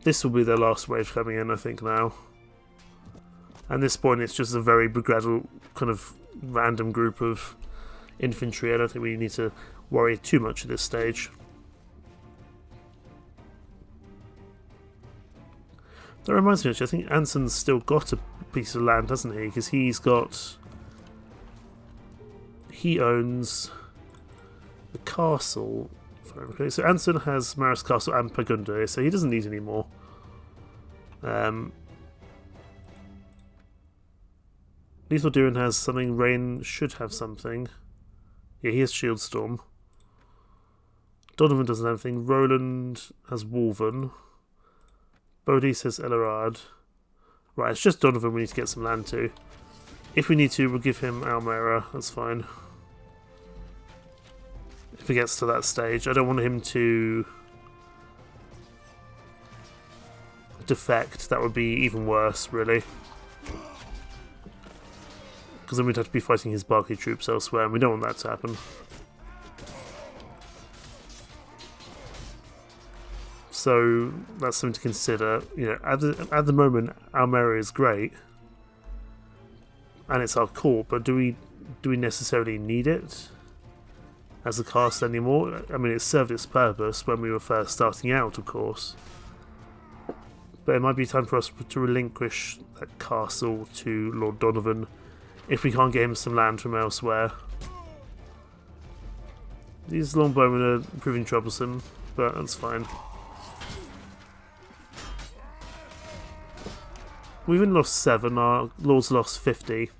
This will be their last wave coming in, I think, now. At this point, it's just a very gradual, kind of random group of infantry. I don't think we need to worry too much at this stage. That reminds me, actually, I think Anson's still got a piece of land, hasn't he? Because he owns the castle. Okay, so Anson has Maris Castle and Pagunde, so he doesn't need any more. Lethal Durin has something, Rain should have something. Yeah, he has Shield Storm. Donovan doesn't have anything. Roland has Wolven. Bodhi says Elerard. Right, it's just Donovan we need to get some land to. If we need to, we'll give him Almera, that's fine. If it gets to that stage. I don't want him to defect, that would be even worse, really. Because then we'd have to be fighting his Barclay troops elsewhere, and we don't want that to happen. So that's something to consider. You know, at the moment, Almera is great, and it's our core. But do we necessarily need it as a cast anymore? I mean, it served its purpose when we were first starting out, of course. But it might be time for us to relinquish that castle to Lord Donovan if we can't get him some land from elsewhere. These longbowmen are proving troublesome, but that's fine. We've only lost 7, our lords lost 50.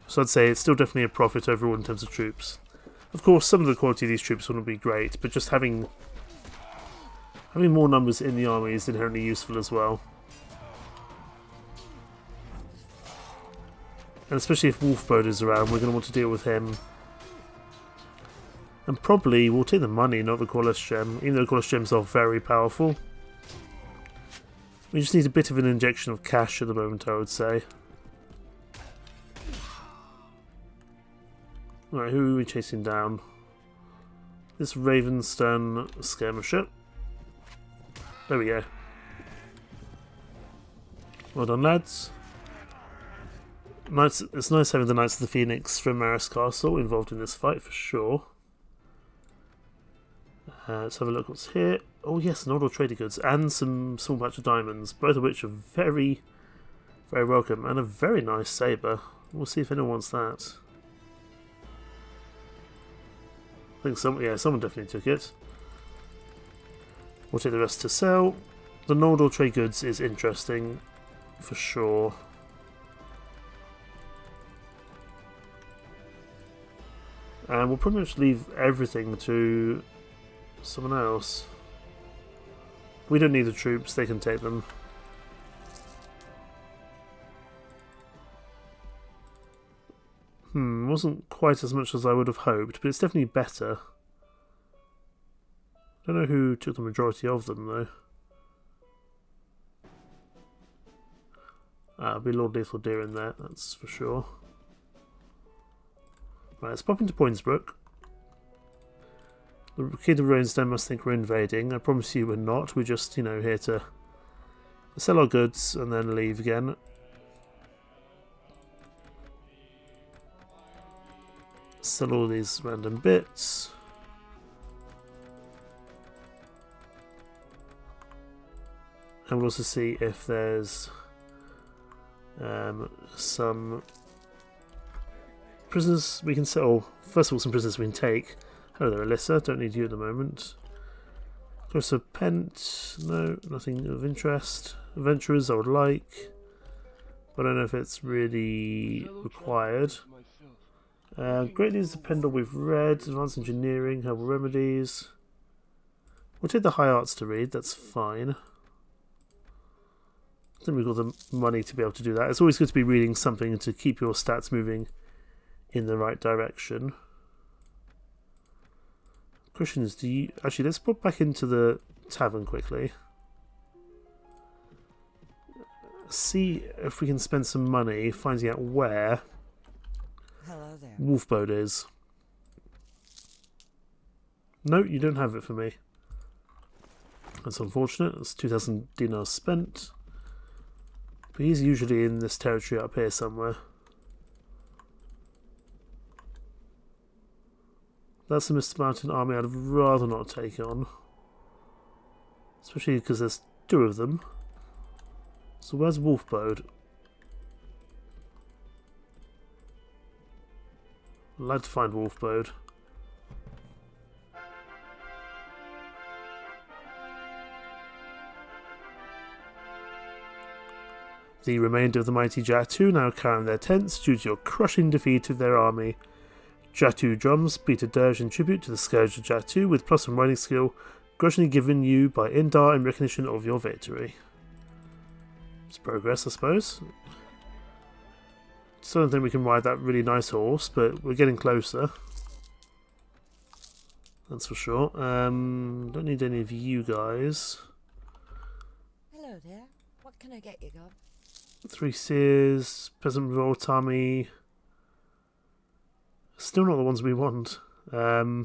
So I'd say it's still definitely a profit overall in terms of troops. Of course, some of the quality of these troops wouldn't be great, but just having more numbers in the army is inherently useful as well. And especially if Wolfbode is around, we're going to want to deal with him. And probably we'll take the money, not the Qualis Gem, even though Qualis Gems are very powerful. We just need a bit of an injection of cash at the moment, I would say. Right, who are we chasing down? This Ravenstone skirmisher. There we go. Well done, lads. Nice, it's nice having the Knights of the Phoenix from Maris Castle involved in this fight for sure. Let's have a look what's here. Oh yes, Nordal Trader Goods and some small batch of diamonds, both of which are very, very welcome, and a very nice sabre. We'll see if anyone wants that. I think someone definitely took it. We'll take the rest to sell. The Nordal Trade Goods is interesting for sure. And we'll pretty much leave everything to someone else. We don't need the troops, they can take them. Wasn't quite as much as I would have hoped, but it's definitely better. I don't know who took the majority of them though. It'll be Lord Lethal Deer in there, that's for sure. Right, let's pop into Poinsbrook. The Kingdom of Rainstone must think we're invading. I promise you we're not. We're just, here to sell our goods and then leave again. Sell all these random bits. And we'll also see if there's some prisoners we can sell. First of all, some prisoners we can take. Hello there, Alyssa. Don't need you at the moment. Clarissa Pent. No, nothing of interest. Adventurers I would like, but I don't know if it's really required. Great News of Pendor we've read. Advanced Engineering, Herbal Remedies. We'll take the High Arts to read, that's fine. I think we've got the money to be able to do that. It's always good to be reading something to keep your stats moving in the right direction. Questions, actually, let's pop back into the tavern quickly. See if we can spend some money finding out where Wolfbode is. No, you don't have it for me. That's unfortunate. That's 2,000 dinars spent. But he's usually in this territory up here somewhere. That's a Mr. Mountain army I'd rather not take on. Especially because there's two of them. So where's Wolfbode? I'd like to find Wolfbode. The remainder of the mighty Jatu now carrying their tents due to your crushing defeat of their army. Jatu drums beat a dirge in tribute to the Scourge of Jatu with +1 riding skill, grudgingly given you by Indar in recognition of your victory. It's progress, I suppose. Still don't think we can ride that really nice horse, but we're getting closer. That's for sure. Don't need any of you guys. Hello there. What can I get you, God? 3 Sears, Peasant Revolt Army. Still not the ones we want. I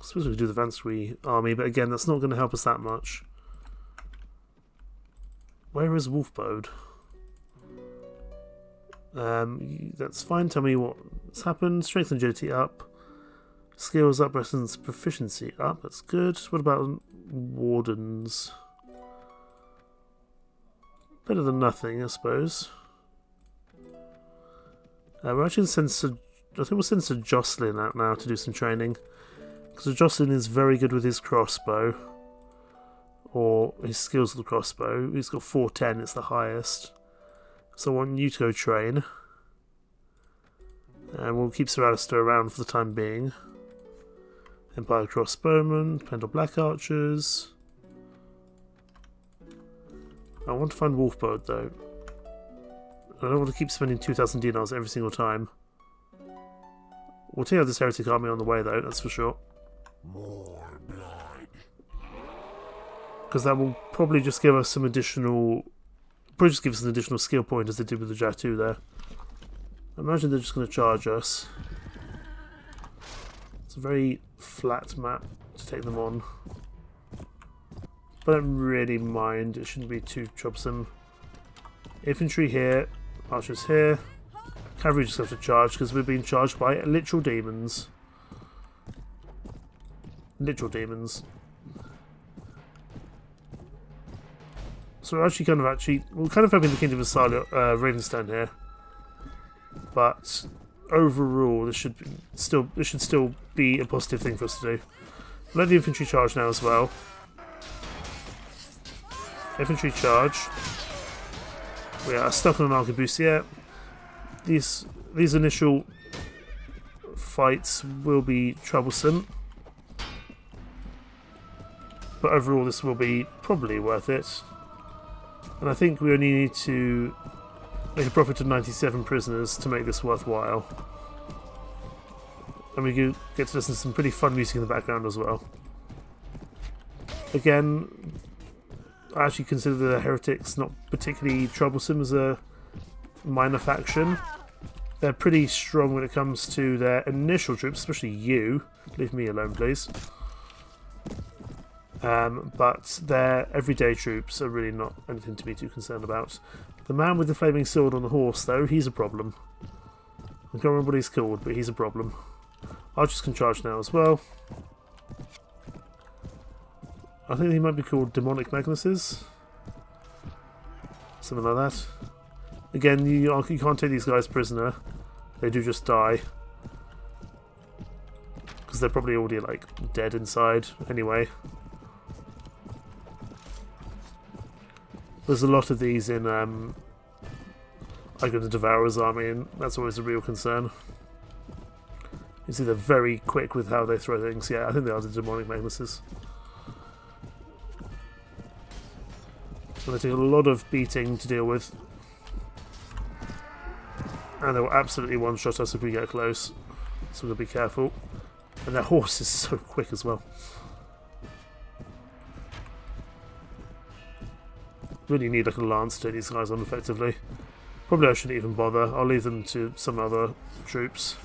suppose we could do the Vansri army, but again, that's not going to help us that much. Where is Wolfbode? That's fine. Tell me what's happened. Strength and agility up. Skills up. Resistance proficiency up. That's good. What about Wardens? Better than nothing, I suppose. We're actually going to send I think we'll send Sir Jocelyn out now to do some training. Because Sir Jocelyn is very good with his crossbow. Or his skills with the crossbow. He's got 410, it's the highest. So I want you to go train. And we'll keep Sir Alistair around for the time being. Empire Crossbowmen, Pendor Black Archers. I want to find Wolfbird though. I don't want to keep spending 2,000 dinars every single time. We'll take out this heretic army on the way though, that's for sure. More blood. Because that will probably just give us some additional... Probably just give us an additional skill point as they did with the Jatu there. I imagine they're just going to charge us. It's a very flat map to take them on. But I don't really mind, it shouldn't be too troublesome. Infantry here, archers here. Cavalry just have to charge because we're being charged by literal demons. Literal demons. So we're actually we're kind of having the Kingdom of Ravenstone here. But overall, this should still be a positive thing for us to do. Let the infantry charge now as well. Infantry charge. We are stuck on an arquebusier. These initial fights will be troublesome, but overall this will be probably worth it. And I think we only need to make a profit of 97 prisoners to make this worthwhile. And we get to listen to some pretty fun music in the background as well. Again, I actually consider the heretics not particularly troublesome as a minor faction. They're pretty strong when it comes to their initial troops, especially you. Leave me alone, please. But their everyday troops are really not anything to be too concerned about. The man with the flaming sword on the horse, though, he's a problem. I can't remember what he's called, but he's a problem. Archers can charge now as well. I think he might be called Demonic Magnuses. Something like that. Again, you can't take these guys prisoner. They do just die. Because they're probably already, like, dead inside anyway. There's a lot of these in Igor the Devourer's army, and that's always a real concern. You see they're very quick with how they throw things. Yeah, I think they are the Demonic Magnuses. And they take a lot of beating to deal with. And they will absolutely one-shot us if we get close. So we've got to be careful. And their horse is so quick as well. Really need like a lance to take these guys on effectively. Probably I shouldn't even bother. I'll leave them to some other troops.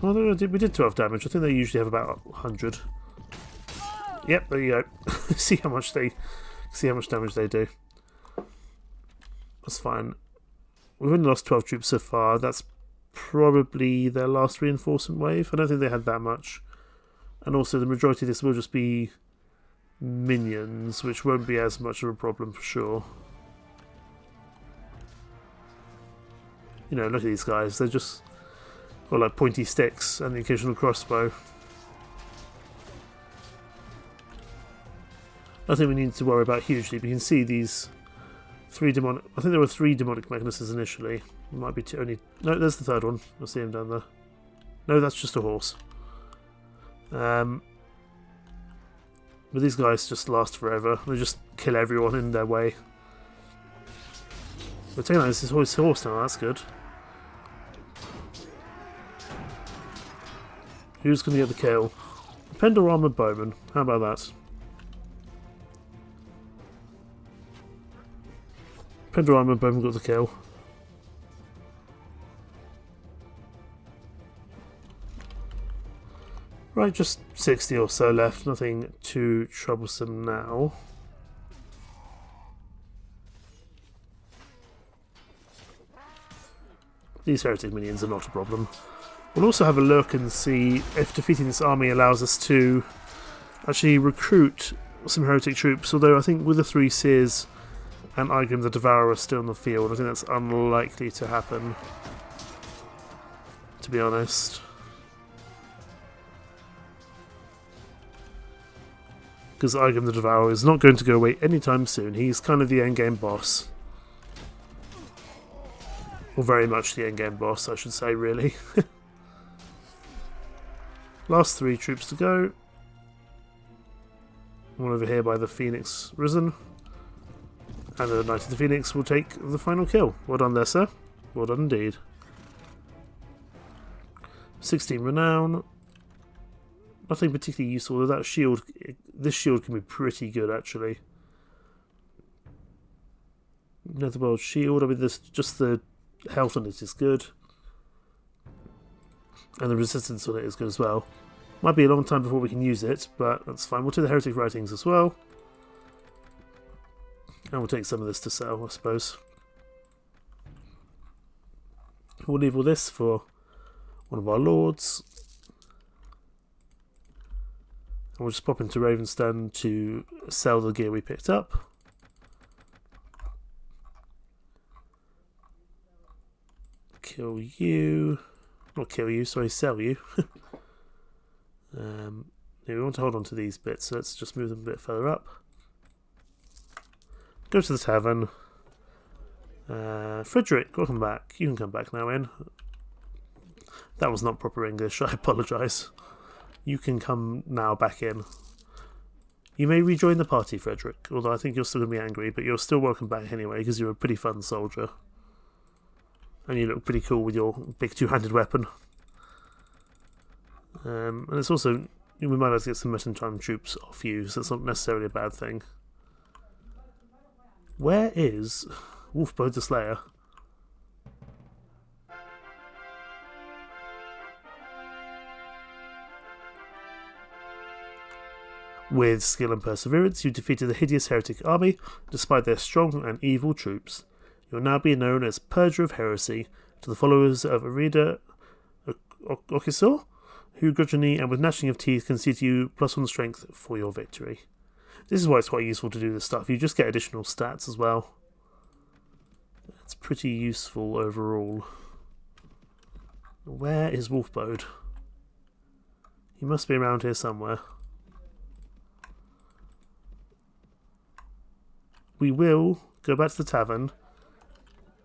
Oh, we did 12 damage. I think they usually have about 100. Yep, there you go. see how much damage they do. That's fine. We've only lost 12 troops so far. That's probably their last reinforcement wave. I don't think they had that much. And also the majority of this will just be minions, which won't be as much of a problem for sure. You know, look at these guys. They're just got like pointy sticks and the occasional crossbow. Nothing we need to worry about hugely. But you can see these three demonic... I think there were 3 demonic Magnuses initially. It might be 2 only... No, there's the third one. I see him down there. No, that's just a horse. But these guys just last forever. They just kill everyone in their way. We're taking out this horse now, that's good. Who's going to get the kill? Pendor Armoured Bowman. How about that? Pendor Armoured Bowman got the kill. Right, just 60 or so left. Nothing too troublesome now. These heretic minions are not a problem. We'll also have a look and see if defeating this army allows us to actually recruit some heretic troops, although I think with the 3 Seers and Igor the Devourer still on the field, I think that's unlikely to happen, to be honest. because Igam the Devourer is not going to go away anytime soon. He's kind of the endgame boss. Or very much the endgame boss, I should say, really. Last 3 troops to go. One over here by the Phoenix Risen. And the Knight of the Phoenix will take the final kill. Well done there, sir. Well done indeed. 16 renown. Nothing particularly useful, though that shield, this shield can be pretty good actually. Netherworld shield, I mean this, just the health on it is good. And the resistance on it is good as well. Might be a long time before we can use it, but that's fine. We'll take the Heretic Writings as well. And we'll take some of this to sell, I suppose. We'll leave all this for one of our lords. And we'll just pop into Ravenstone to sell the gear we picked up. Kill you. Not kill you, sorry, sell you. Yeah, we want to hold on to these bits, so let's just move them a bit further up. Go to the tavern. Frederick, welcome back. You can come back now in. That was not proper English, I apologise. You can come now back in. You may rejoin the party, Frederick, although I think you're still going to be angry, but you're still welcome back anyway, because you're a pretty fun soldier. And you look pretty cool with your big two-handed weapon. And it's also, we might be able to get some Mettentime troops off you, so it's not necessarily a bad thing. Where is Wolfbode the Slayer? With skill and perseverance, you defeated the hideous heretic army, despite their strong and evil troops. You will now be known as Purger of Heresy to the followers of Arida Okisor, who grudgingly and with gnashing of teeth concede you +1 strength for your victory. This is why it's quite useful to do this stuff. You just get additional stats as well. It's pretty useful overall. Where is Wolfbode? He must be around here somewhere. We will go back to the tavern.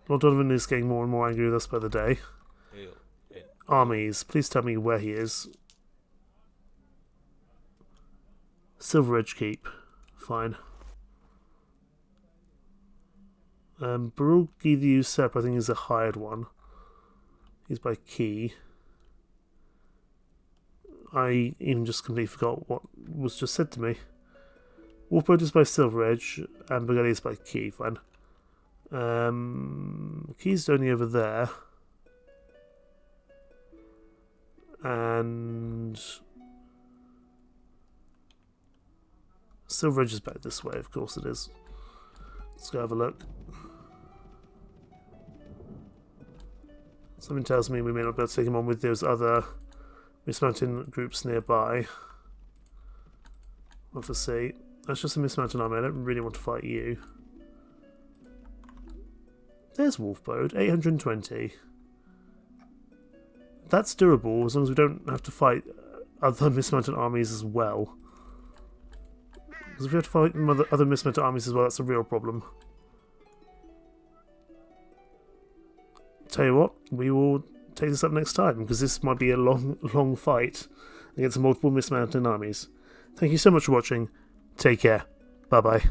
Lord Donovan is getting more and more angry with us by the day. Armies, please tell me where he is. Silver Edge Keep. Fine. Barugi the Usurper, I think, is a hired one. He's by Key. I even just completely forgot what was just said to me. Wolfbode is by Silver Edge, and Burgundy is by Key. Fine. Key's only over there. And Silver Edge is back this way, of course it is. Let's go have a look. Something tells me we may not be able to take him on with those other mismounting groups nearby. We'll have to see. That's just a mismounted army. I don't really want to fight you. There's Wolfbode, 820. That's doable as long as we don't have to fight other mismounted armies as well. Because if we have to fight other mismounted armies as well, that's a real problem. Tell you what, we will take this up next time, because this might be a long fight against multiple mismounted armies. Thank you so much for watching. Take care. Bye bye.